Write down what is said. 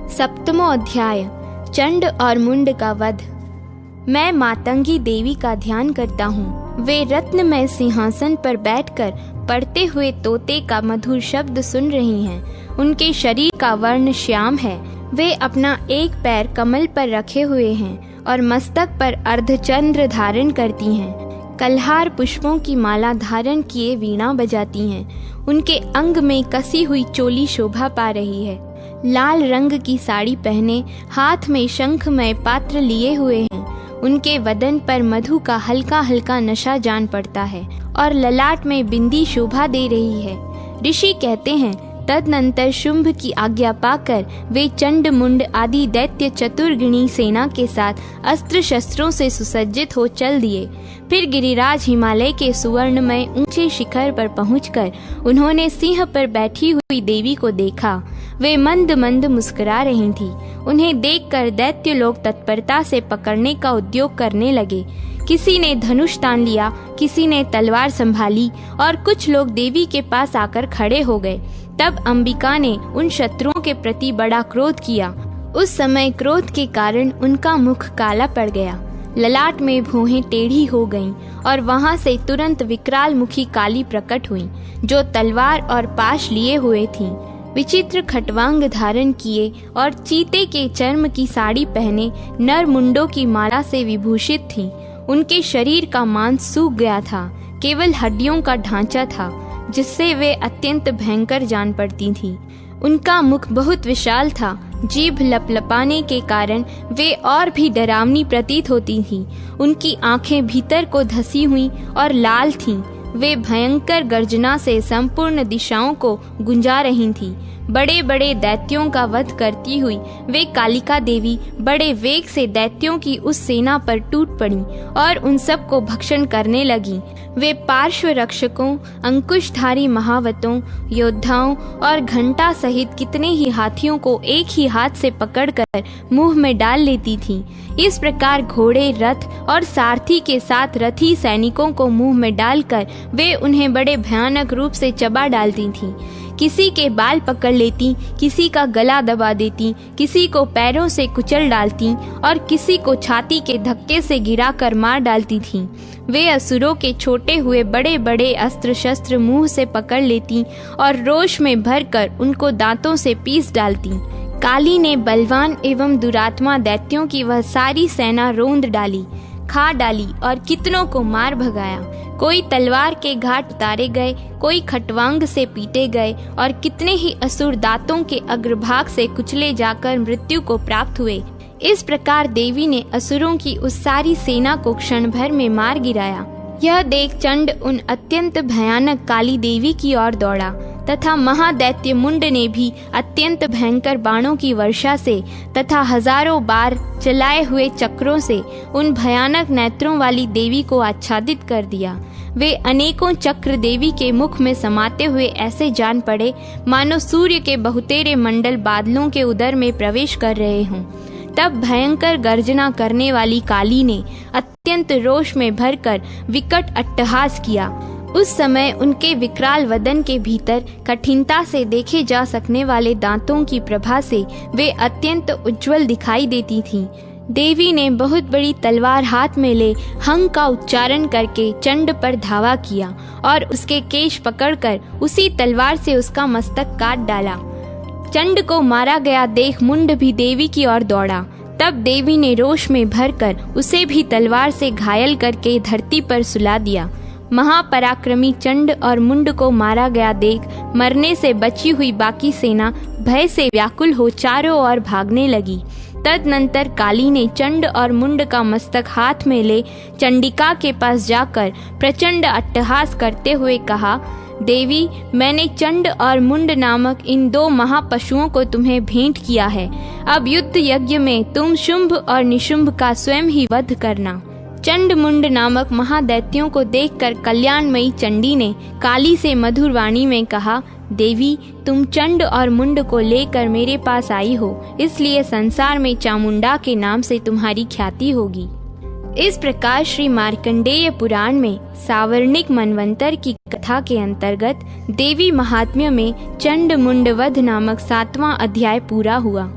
सप्तमो अध्याय चंड और मुंड का वध। मैं मातंगी देवी का ध्यान करता हूँ। वे रत्नमय सिंहासन पर बैठकर पढ़ते हुए तोते का मधुर शब्द सुन रही हैं। उनके शरीर का वर्ण श्याम है। वे अपना एक पैर कमल पर रखे हुए हैं और मस्तक पर अर्धचंद्र धारण करती हैं। कल्हार पुष्पों की माला धारण किए वीणा बजाती हैं। उनके अंग में कसी हुई चोली शोभा पा रही है। लाल रंग की साड़ी पहने हाथ में शंखमय पात्र लिए हुए हैं। उनके वदन पर मधु का हल्का हल्का नशा जान पड़ता है और ललाट में बिंदी शोभा दे रही है। ऋषि कहते हैं, तदनंतर शुंभ की आज्ञा पाकर वे चंड मुंड आदि दैत्य चतुर्गिणी सेना के साथ अस्त्र शस्त्रों से सुसज्जित हो चल दिए। फिर गिरिराज हिमालय के सुवर्णमय ऊंचे शिखर पर पहुंचकर उन्होंने सिंह पर बैठी हुई देवी को देखा। वे मंद मंद मुस्कुरा रही थीं। उन्हें देखकर दैत्य लोग तत्परता से पकड़ने का उद्योग करने लगे। किसी ने धनुष तान लिया, किसी ने तलवार संभाली और कुछ लोग देवी के पास आकर खड़े हो गए। तब अंबिका ने उन शत्रुओं के प्रति बड़ा क्रोध किया। उस समय क्रोध के कारण उनका मुख काला पड़ गया, ललाट में भौहें टेढ़ी हो गईं और वहां से तुरंत विकराल मुखी काली प्रकट हुई, जो तलवार और पाश लिए हुए थीं। विचित्र खटवांग धारण किए और चीते के चर्म की साड़ी पहने नर मुंडों की माला से विभूषित थीं। उनके शरीर का मांस सूख गया था, केवल हड्डियों का ढांचा था, जिससे वे अत्यंत भयंकर जान पड़ती थीं। उनका मुख बहुत विशाल था। जीभ लपलपाने के कारण वे और भी डरावनी प्रतीत होती थीं। उनकी आंखें भीतर को धसी हुई और लाल थीं। वे भयंकर गर्जना से संपूर्ण दिशाओं को गुंजा रही थीं। बड़े बड़े दैत्यों का वध करती हुई वे कालिका देवी बड़े वेग से दैत्यों की उस सेना पर टूट पड़ी और उन सब को भक्षण करने लगी। वे पार्श्व रक्षकों, अंकुशधारी महावतों, योद्धाओं और घंटा सहित कितने ही हाथियों को एक ही हाथ से पकड़कर मुंह में डाल लेती थीं। इस प्रकार घोड़े, रथ और सारथी के साथ रथी सैनिकों को मुंह में डालकर वे उन्हें बड़े भयानक रूप से चबा डालती थीं। किसी के बाल पकड़ लेती, किसी का गला दबा देती, किसी को पैरों से कुचल डालती और किसी को छाती के धक्के से गिराकर मार डालती थीं। वे असुरों के छोटे हुए बड़े बड़े अस्त्र शस्त्र मुंह से पकड़ लेती और रोष में भरकर उनको दांतों से पीस डालती। काली ने बलवान एवं दुरात्मा दैत्यों की वह सारी सेना रोंद डाली, खा डाली और कितनों को मार भगाया। कोई तलवार के घाट उतारे गए, कोई खटवांग से पीटे गए और कितने ही असुर दांतों के अग्रभाग से कुचले जाकर मृत्यु को प्राप्त हुए। इस प्रकार देवी ने असुरों की उस सारी सेना को क्षण भर में मार गिराया। यह देख चंड उन अत्यंत भयानक काली देवी की ओर दौड़ा तथा महादैत्य मुंड ने भी अत्यंत भयंकर बाणों की वर्षा से तथा हजारों बार चलाए हुए चक्रों से उन भयानक नेत्रों वाली देवी को आच्छादित कर दिया। वे अनेकों चक्र देवी के मुख में समाते हुए ऐसे जान पड़े मानो सूर्य के बहुतेरे मंडल बादलों के उदर में प्रवेश कर रहे हों। तब भयंकर गर्जना करने वाली काली ने अत्यंत रोष में भरकर विकट अट्टहास किया। उस समय उनके विकराल वदन के भीतर कठिनता से देखे जा सकने वाले दांतों की प्रभा से वे अत्यंत उज्जवल दिखाई देती थीं। देवी ने बहुत बड़ी तलवार हाथ में ले हंग का उच्चारण करके चंड पर धावा किया और उसके केश पकड़कर उसी तलवार से उसका मस्तक काट डाला। चंड को मारा गया देख मुंड भी देवी की ओर दौड़ा। तब देवी ने रोष में भरकर उसे भी तलवार से घायल करके धरती पर सुला दिया। महापराक्रमी चंड और मुंड को मारा गया देख मरने से बची हुई बाकी सेना भय से व्याकुल हो चारों ओर भागने लगी। तदनंतर काली ने चंड और मुंड का मस्तक हाथ में ले चंडिका के पास जाकर प्रचंड अट्टहास करते हुए कहा, देवी, मैंने चंड और मुंड नामक इन दो महापशुओं को तुम्हें भेंट किया है। अब युद्ध यज्ञ में तुम शुंभ और निशुंभ का स्वयं ही वध करना। चंड मुंड नामक महादैत्यों को देखकर कल्याणमयी चंडी ने काली से मधुर वाणी में कहा, देवी, तुम चंड और मुंड को लेकर मेरे पास आई हो, इसलिए संसार में चामुंडा के नाम से तुम्हारी ख्याति होगी। इस प्रकार श्री मार्कंडेय पुराण में सावर्णिक मनवंतर की कथा के अंतर्गत देवी महात्म्य में चंड मुंड वध नामक 7वां अध्याय पूरा हुआ।